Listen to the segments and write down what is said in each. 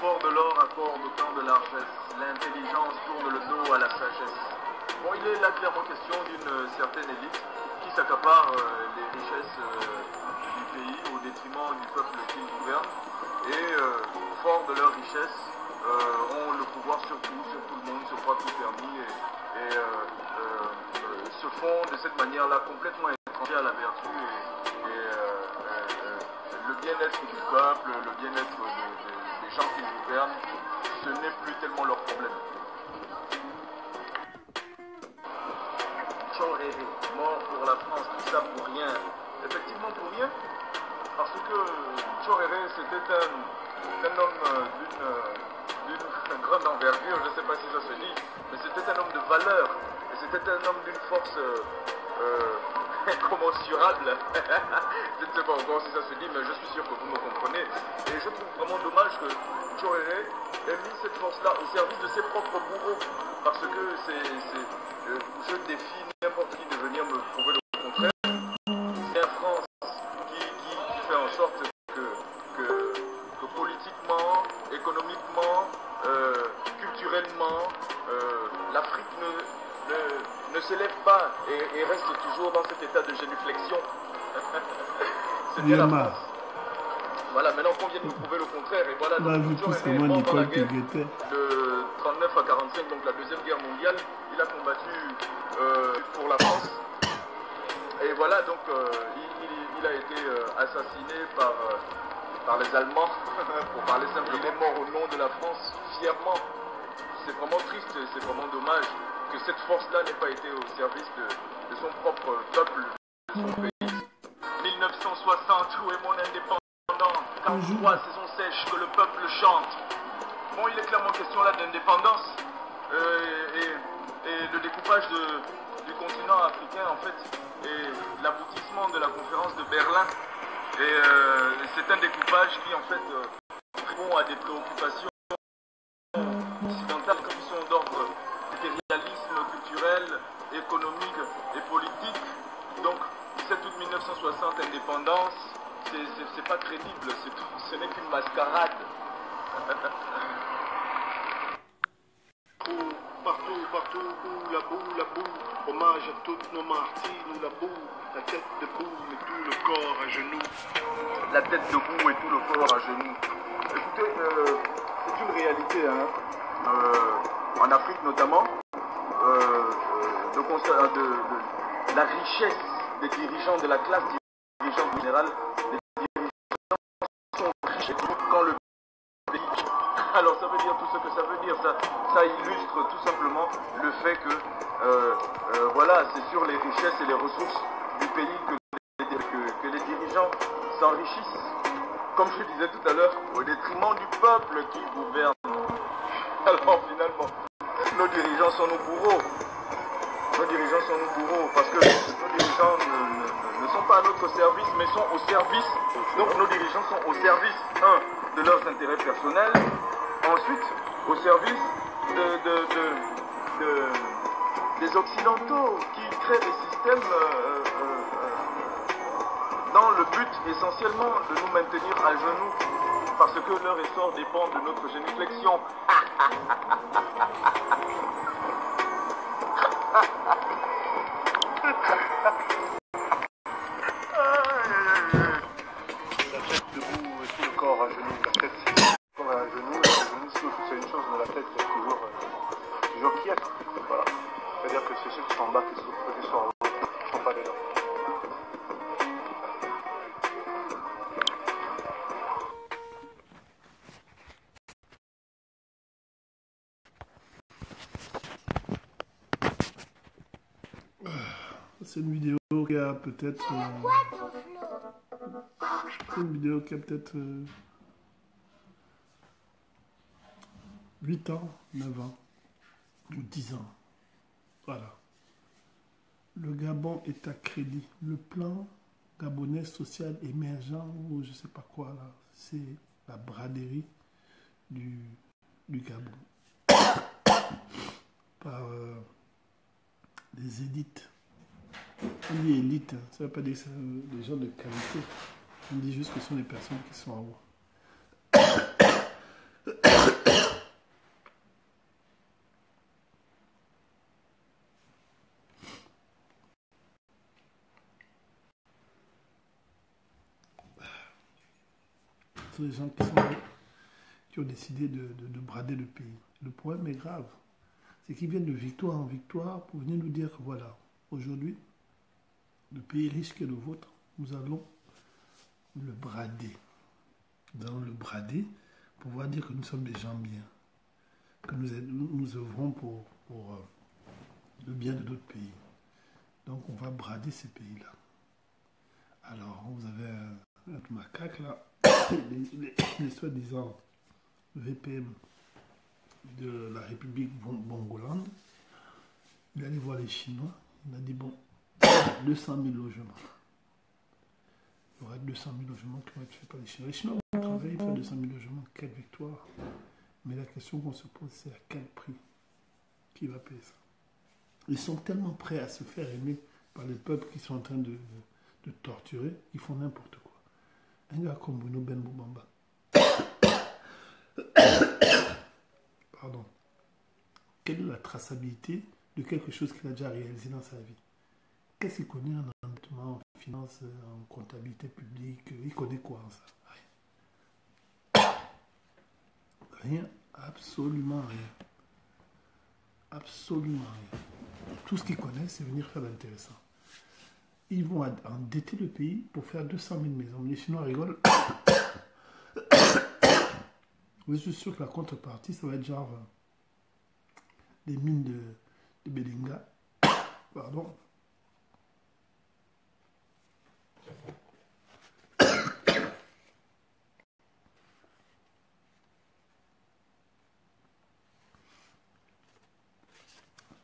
fort de l'or accorde autant de largesse, l'intelligence tourne le dos à la sagesse. Bon, il est là clairement question d'une certaine élite qui s'accapare les richesses du pays au détriment du peuple qu'ils gouvernent et, fort de leur richesse, ont le pouvoir sur tout le monde, se croient tout permis et se font de cette manière-là complètement étrangers à la vertu et le bien-être du peuple, le bien-être des gens qui gouvernent, ce n'est plus tellement leur problème. Tchoréré, mort pour la France, tout ça pour rien. Effectivement pour rien, parce que Tchoréré c'était un homme d'une grande envergure, je ne sais pas si ça se dit, mais c'était un homme de valeur, et c'était un homme d'une force incommensurable. Je ne sais pas encore si ça se dit, mais je suis sûr que vous me comprenez. Et je trouve vraiment dommage que Tchoréré ait mis cette force-là au service de ses propres bourreaux, parce que je défie n'importe qui de venir me prouver le contraire. C'est la France qui fait en sorte que politiquement, économiquement, culturellement, l'Afrique ne s'élève pas et reste toujours dans cet état de génuflexion. C'est bien la France. Voilà, maintenant qu'on vient de nous prouver le contraire, et voilà, donc Tchoréré est mort dans la guerre de 39 à 45, donc la Deuxième Guerre mondiale, il a combattu pour la France. Et voilà, donc il a été assassiné par les Allemands, pour parler simplement. Il est mort au nom de la France, fièrement. C'est vraiment triste, c'est vraiment dommage que cette force-là n'ait pas été au service de son propre peuple, de son pays. 1960, où est mon indépendance? Quand je vois saison sèche que le peuple chante. Bon, il est clairement question là d'indépendance et le découpage du continent africain en fait et l'aboutissement de la conférence de Berlin. Et c'est un découpage qui en fait répond à des préoccupations occidentales qui sont d'ordre impérialisme culturel, économique et politique. Donc 7 août 1960, indépendance, c'est pas crédible, ce n'est qu'une mascarade. Partout, où la boue, hommage à toutes nos martyrs, nous la boue, la tête debout et tout le corps à genoux. La tête debout et tout le corps à genoux. Écoutez, c'est une réalité, hein. En Afrique notamment, de la richesse des dirigeants de la classe dirigeante générale, les dirigeants sont riches quand le pays. Alors ça veut dire tout ce que ça veut dire, ça illustre tout simplement le fait que voilà, c'est sur les richesses et les ressources du pays que les dirigeants s'enrichissent, comme je disais tout à l'heure, au détriment du peuple qui gouverne. Alors finalement, nos dirigeants sont nos bourreaux. Nos dirigeants sont nos bourreaux parce que nos dirigeants ne sont pas à notre service mais sont au service. Donc nos dirigeants sont au service, de leurs intérêts personnels, ensuite au service des Occidentaux qui créent des systèmes dans le but essentiellement de nous maintenir à genoux parce que leur essor dépend de notre génuflexion. La tête debout et tout le corps à genoux. La tête c'est le corps à genoux, et à genoux c'est une chose, mais la tête c'est toujours quiète. Voilà. C'est-à-dire que c'est ceux qui sont en bas qui sont en haut, qui ne sont pas dedans. C'est une vidéo qui a peut-être... c'est une vidéo qui a peut-être 8 ans, 9 ans, ou 10 ans. Voilà. Le Gabon est à crédit. Le plan gabonais social émergent, ou je ne sais pas quoi, là, c'est la braderie du Gabon. Par des élites. On dit élite, ça ne veut pas dire que c'est des gens de qualité. On dit juste que ce sont des personnes qui sont en haut. Ce sont des gens qui ont décidé de brader le pays. Le problème est grave. C'est qu'ils viennent de victoire en victoire pour venir nous dire que voilà, aujourd'hui, le pays riche qui est le vôtre, nous allons le brader. Nous allons le brader pour pouvoir dire que nous sommes des gens bien, que nous œuvrons pour le bien de notre pays. Donc on va brader ces pays-là. Alors vous avez un macaque là, les soi-disant VPM de la République Bongoland. Il est allé voir les Chinois, il a dit bon, 200 000 logements. Il y aura 200 000 logements qui vont être faits par les Chinois. Les Chinois vont travailler, faire 200 000 logements, quelle victoire. Mais la question qu'on se pose, c'est à quel prix? Qui va payer ça? Ils sont tellement prêts à se faire aimer par les peuples qui sont en train de torturer, ils font n'importe quoi. Un gars comme Bruno Benboubamba, pardon, quelle est la traçabilité de quelque chose qu'il a déjà réalisé dans sa vie? Qu'est-ce qu'il connaît en endettement, en finance, en comptabilité publique? Il connaît quoi en ça? Rien. Rien, absolument rien. Absolument rien. Tout ce qu'ils connaissent, c'est venir faire l'intéressant. Ils vont endetter le pays pour faire 200 000 maisons. Les Chinois rigolent. Je suis sûr que la contrepartie, ça va être genre des mines de Belinga. Pardon.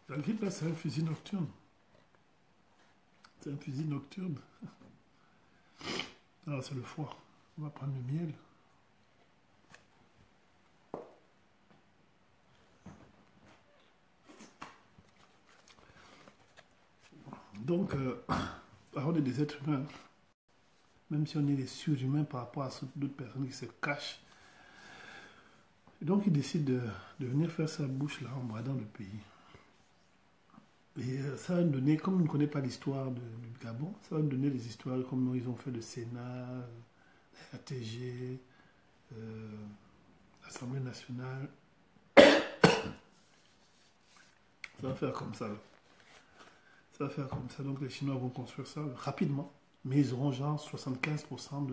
La grippe, là, c'est un fusil nocturne. C'est un fusil nocturne. Alors, c'est le foie. On va prendre le miel. Donc, on est des êtres humains. Même si on est des surhumains par rapport à d'autres personnes qui se cachent. Et donc, il décide de venir faire sa bouche là en bradant le pays. Et ça va nous donner, comme on ne connaît pas l'histoire du Gabon, ça va nous donner des histoires comme ils ont fait le Sénat, l'ATG, l'Assemblée nationale. Ça va faire comme ça. Là. Ça va faire comme ça. Donc les Chinois vont construire ça rapidement. Mais ils auront genre 75%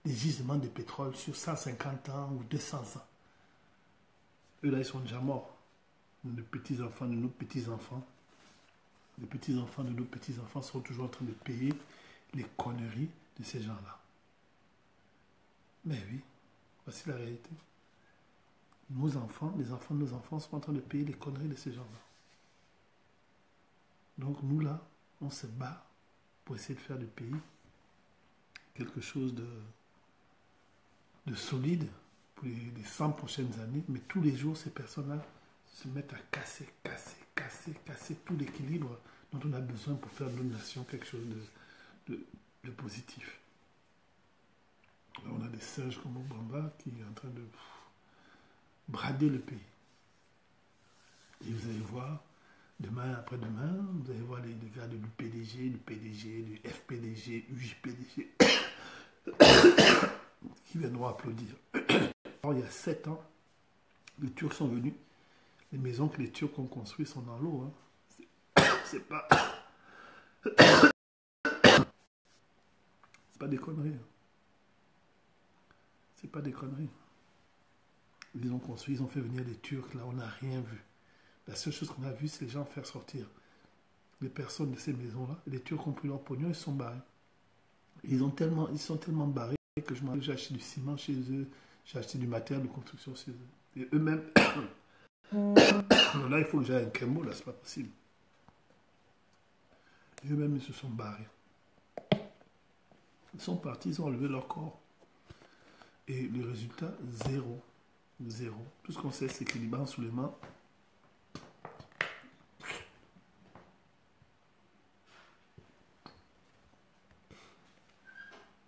des gisements de pétrole sur 150 ans ou 200 ans. Eux là, ils sont déjà morts. Les petits-enfants de nos petits-enfants. Les petits-enfants de nos petits-enfants sont toujours en train de payer les conneries de ces gens-là. Mais oui, voici la réalité. Nos enfants, les enfants de nos enfants sont en train de payer les conneries de ces gens-là. Donc nous là, on se bat pour essayer de faire du pays quelque chose de solide pour les 100 prochaines années. Mais tous les jours, ces personnes-là se mettent à casser tout l'équilibre dont on a besoin pour faire de notre nation quelque chose de positif. Là, on a des singes comme Obamba qui est en train de brader le pays. Et vous allez voir, demain, après-demain, vous allez voir les gars de l'UPDG, du PDG, du FPDG, UJPDG qui viendront applaudir. Alors, il y a 7 ans, les Turcs sont venus. Les maisons que les Turcs ont construites sont dans l'eau. Hein. C'est pas... C'est pas des conneries. Hein. C'est pas des conneries. Ils ont construit, ils ont fait venir les Turcs. Là, on n'a rien vu. La seule chose qu'on a vu, c'est les gens faire sortir les personnes de ces maisons-là. Les Turcs ont pris leur pognon, ils se sont barrés. Ils sont tellement barrés que je m'en j'ai acheté du ciment chez eux, j'ai acheté du matériel de construction chez eux. Et eux-mêmes... Là, il faut que j'aille à un Kembo, là, c'est pas possible. Et eux-mêmes, ils se sont barrés. Ils sont partis, ils ont enlevé leur corps. Et le résultat, zéro. Zéro. Tout ce qu'on sait, c'est que Liban Souleiman,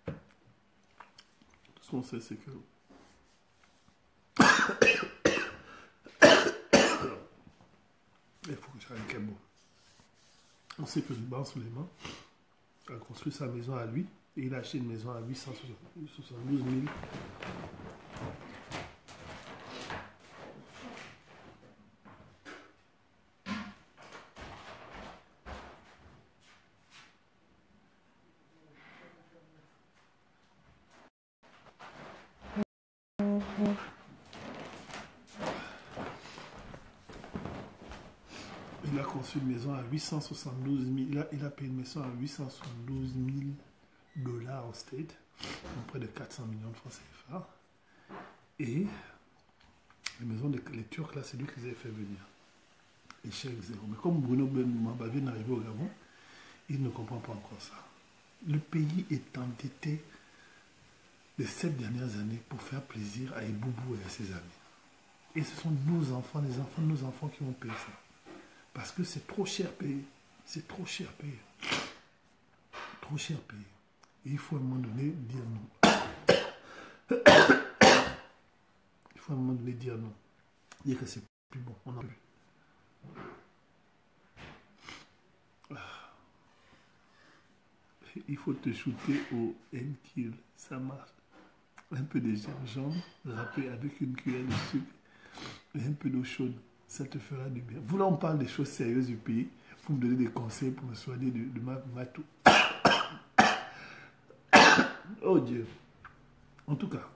tout ce qu'on sait, c'est que il faut que j'aille un Kembo. On sait que Liban Souleiman a construit sa maison à lui Et il a acheté une maison à 872 000. Il a conçu une maison à 872 000. Il a payé une maison à 872 000 $ au State, donc près de 400 millions de francs CFA. Et les maisons les Turcs, là, c'est lui qui les a fait venir. Échec zéro. Mais comme Bruno Mambavé n'est arrivé au Gabon, il ne comprend pas encore ça. Le pays est endetté les 7 dernières années pour faire plaisir à Iboubou et à ses amis. Et ce sont nos enfants, les enfants de nos enfants qui vont payer ça. Parce que c'est trop cher payé. C'est trop cher payé. Trop cher payé. Et il faut à un moment donné dire non. Il faut à un moment donné dire non. Dire que c'est plus bon. On n'en peut plus. Il faut te shooter au N-Kill. Ça marche. Un peu de gingembre râpé avec une cuillère de sucre et un peu d'eau chaude. Ça te fera du bien. Vous là, on parle des choses sérieuses du pays. Vous me donnez des conseils pour me soigner de ma toux. Oh Dieu. En tout cas,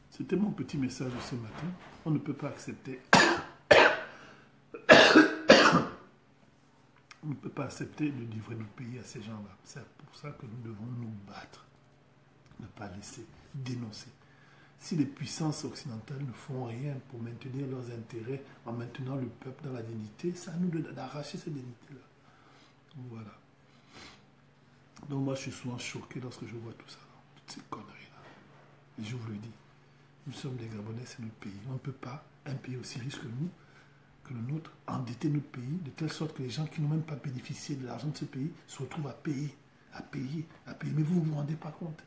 c'était mon petit message de ce matin. On ne peut pas accepter. On ne peut pas accepter de livrer notre pays à ces gens-là. C'est pour ça que nous devons nous battre. Ne pas laisser dénoncer. Si les puissances occidentales ne font rien pour maintenir leurs intérêts en maintenant le peuple dans la dignité, c'est à nous d'arracher cette dignité-là. Voilà. Donc moi, je suis souvent choqué lorsque je vois tout ça, toutes ces conneries-là. Et je vous le dis, nous sommes des Gabonais, c'est notre pays. On ne peut pas, un pays aussi riche que nous, que le nôtre, endetter notre pays, de telle sorte que les gens qui n'ont même pas bénéficié de l'argent de ce pays se retrouvent à payer. Mais vous ne vous rendez pas compte.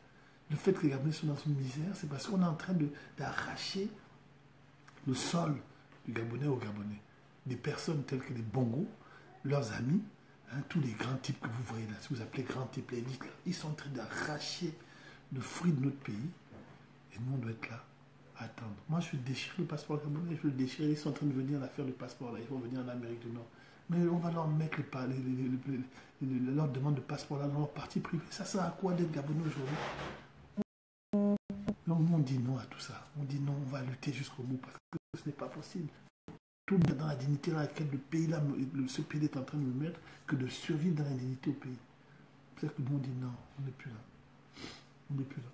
Le fait que les Gabonais sont dans une misère, c'est parce qu'on est en train d'arracher le sol du Gabonais aux Gabonais. Des personnes telles que les Bongos, leurs amis, hein, tous les grands types que vous voyez là, si vous appelez grands types, l'élite, ils sont en train d'arracher le fruit de notre pays. Et nous, on doit être là à attendre. Moi, je vais déchirer le passeport gabonais, je vais le déchirer. Ils sont en train de venir là faire le passeport là. Ils vont venir en Amérique du Nord. Mais on va leur mettre leur demande de passeport là dans leur parti privé. Ça sert à quoi d'être Gabonais aujourd'hui? Donc nous, on dit non à tout ça. On dit non, on va lutter jusqu'au bout parce que ce n'est pas possible. Tout dans la dignité dans laquelle le pays là, ce pays est en train de me mettre, que de survivre dans l'indignité au pays. C'est pour ça que nous, on dit non, on n'est plus là. On n'est plus là.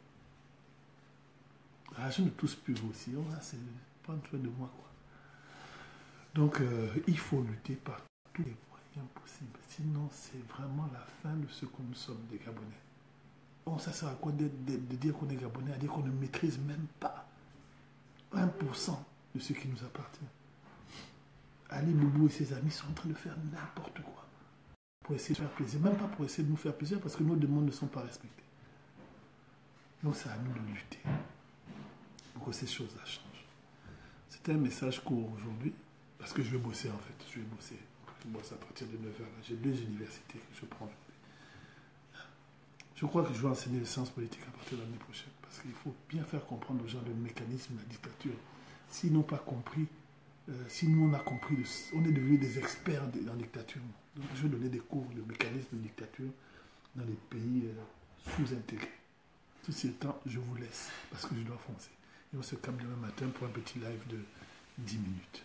Ah, je ne tousse plus vous aussi. Oh, c'est pas un truc de moi, quoi. Donc, il faut lutter par tous les moyens possibles. Sinon, c'est vraiment la fin de ce que nous sommes, des Gabonais. Bon, ça sert à quoi de dire qu'on est Gabonais, à dire qu'on ne maîtrise même pas 1% de ce qui nous appartient. Ali Boubou et ses amis sont en train de faire n'importe quoi pour essayer de faire plaisir. Même pas pour essayer de nous faire plaisir parce que nos demandes ne sont pas respectées. Donc, c'est à nous de lutter pour que ces choses-là changent. C'était un message court aujourd'hui parce que je vais bosser en fait. Je bosse à partir de 9h. J'ai 2 universités que je prends. Je crois que je vais enseigner les sciences politiques à partir de l'année prochaine parce qu'il faut bien faire comprendre aux gens le mécanisme de la dictature. S'ils n'ont pas compris, si nous on a compris, on est devenus des experts dans la dictature. Donc je vais donner des cours de mécanisme de dictature dans les pays sous-intégrés. Tout ce temps, je vous laisse parce que je dois foncer. Et on se capte demain matin pour un petit live de 10 minutes.